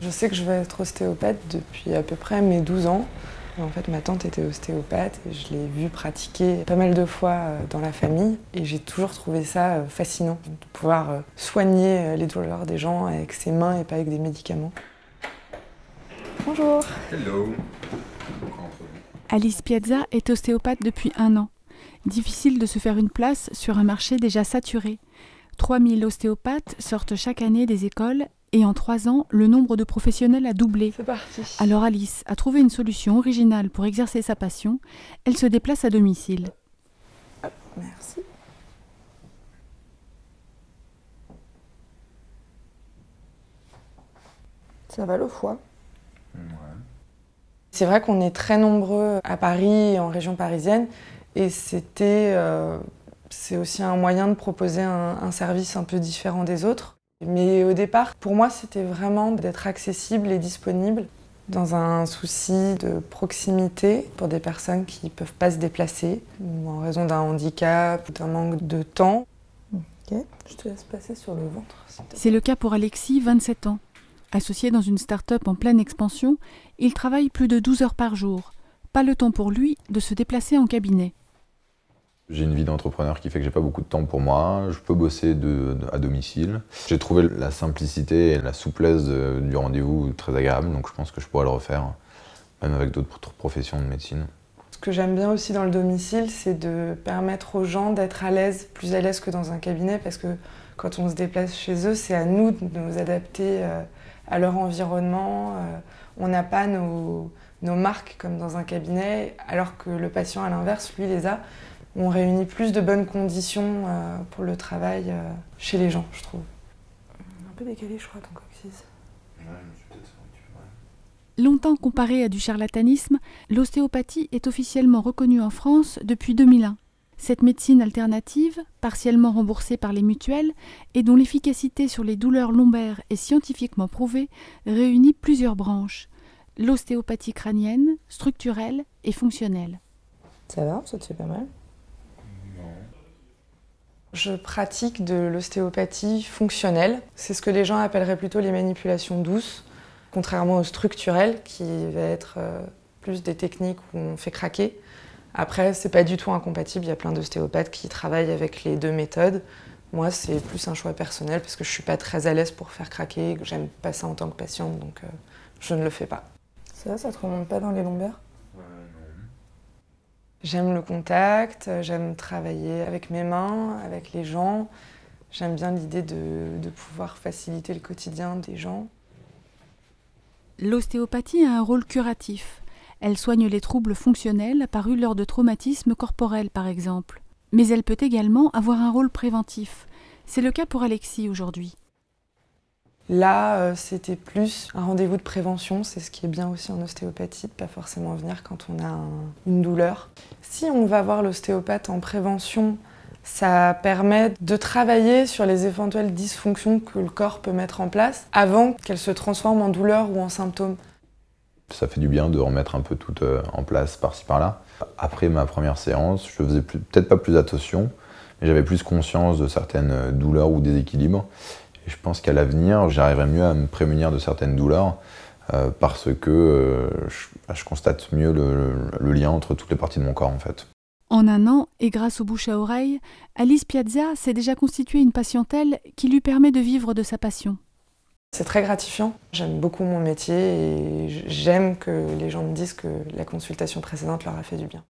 Je sais que je vais être ostéopathe depuis à peu près mes 12 ans. En fait, ma tante était ostéopathe et je l'ai vue pratiquer pas mal de fois dans la famille. Et j'ai toujours trouvé ça fascinant, de pouvoir soigner les douleurs des gens avec ses mains et pas avec des médicaments. Bonjour. Hello. Alice Piazza est ostéopathe depuis 1 an. Difficile de se faire une place sur un marché déjà saturé. 3000 ostéopathes sortent chaque année des écoles et en 3 ans, le nombre de professionnels a doublé. C'est parti. Alors Alice a trouvé une solution originale pour exercer sa passion. Elle se déplace à domicile. Merci. Ça va le foie. Ouais. C'est vrai qu'on est très nombreux à Paris et en région parisienne et c'est aussi un moyen de proposer un service un peu différent des autres. Mais au départ, pour moi, c'était vraiment d'être accessible et disponible dans un souci de proximité pour des personnes qui ne peuvent pas se déplacer ou en raison d'un handicap ou d'un manque de temps. Ok, je te laisse passer sur le ventre. C'est le cas pour Alexis, 27 ans. Associé dans une start-up en pleine expansion, il travaille plus de 12 heures par jour. Pas le temps pour lui de se déplacer en cabinet. J'ai une vie d'entrepreneur qui fait que j'ai pas beaucoup de temps pour moi. Je peux bosser à domicile. J'ai trouvé la simplicité et la souplesse du rendez-vous très agréable, donc je pense que je pourrais le refaire, même avec d'autres professions de médecine. Ce que j'aime bien aussi dans le domicile, c'est de permettre aux gens d'être à l'aise, plus à l'aise que dans un cabinet, parce que quand on se déplace chez eux, c'est à nous de nous adapter à leur environnement. On n'a pas nos marques comme dans un cabinet, alors que le patient, à l'inverse, lui, les a. On réunit plus de bonnes conditions pour le travail chez les gens, je trouve. Un peu décalé, je crois, ton coccyx. Longtemps comparée à du charlatanisme, l'ostéopathie est officiellement reconnue en France depuis 2001. Cette médecine alternative, partiellement remboursée par les mutuelles et dont l'efficacité sur les douleurs lombaires est scientifiquement prouvée, réunit plusieurs branches. L'ostéopathie crânienne, structurelle et fonctionnelle. Ça va, ça te fait pas mal? Je pratique de l'ostéopathie fonctionnelle. C'est ce que les gens appelleraient plutôt les manipulations douces, contrairement au structurel qui va être plus des techniques où on fait craquer. Après, c'est pas du tout incompatible, il y a plein d'ostéopathes qui travaillent avec les deux méthodes. Moi, c'est plus un choix personnel parce que je suis pas très à l'aise pour faire craquer, j'aime pas ça en tant que patiente, donc je ne le fais pas. Ça te remonte pas dans les lombaires? J'aime le contact, j'aime travailler avec mes mains, avec les gens. J'aime bien l'idée de pouvoir faciliter le quotidien des gens. L'ostéopathie a un rôle curatif. Elle soigne les troubles fonctionnels apparus lors de traumatismes corporels, par exemple. Mais elle peut également avoir un rôle préventif. C'est le cas pour Alexis aujourd'hui. Là, c'était plus un rendez-vous de prévention, c'est ce qui est bien aussi en ostéopathie, de pas forcément venir quand on a une douleur. Si on va voir l'ostéopathe en prévention, ça permet de travailler sur les éventuelles dysfonctions que le corps peut mettre en place avant qu'elles se transforment en douleur ou en symptômes. Ça fait du bien de remettre un peu tout en place par-ci par-là. Après ma première séance, je faisais peut-être pas plus attention, mais j'avais plus conscience de certaines douleurs ou déséquilibres. Et je pense qu'à l'avenir, j'arriverai mieux à me prémunir de certaines douleurs parce que je constate mieux le lien entre toutes les parties de mon corps en fait. En 1 an, et grâce au bouche à oreille, Alice Piazza s'est déjà constituée une patientèle qui lui permet de vivre de sa passion. C'est très gratifiant. J'aime beaucoup mon métier et j'aime que les gens me disent que la consultation précédente leur a fait du bien.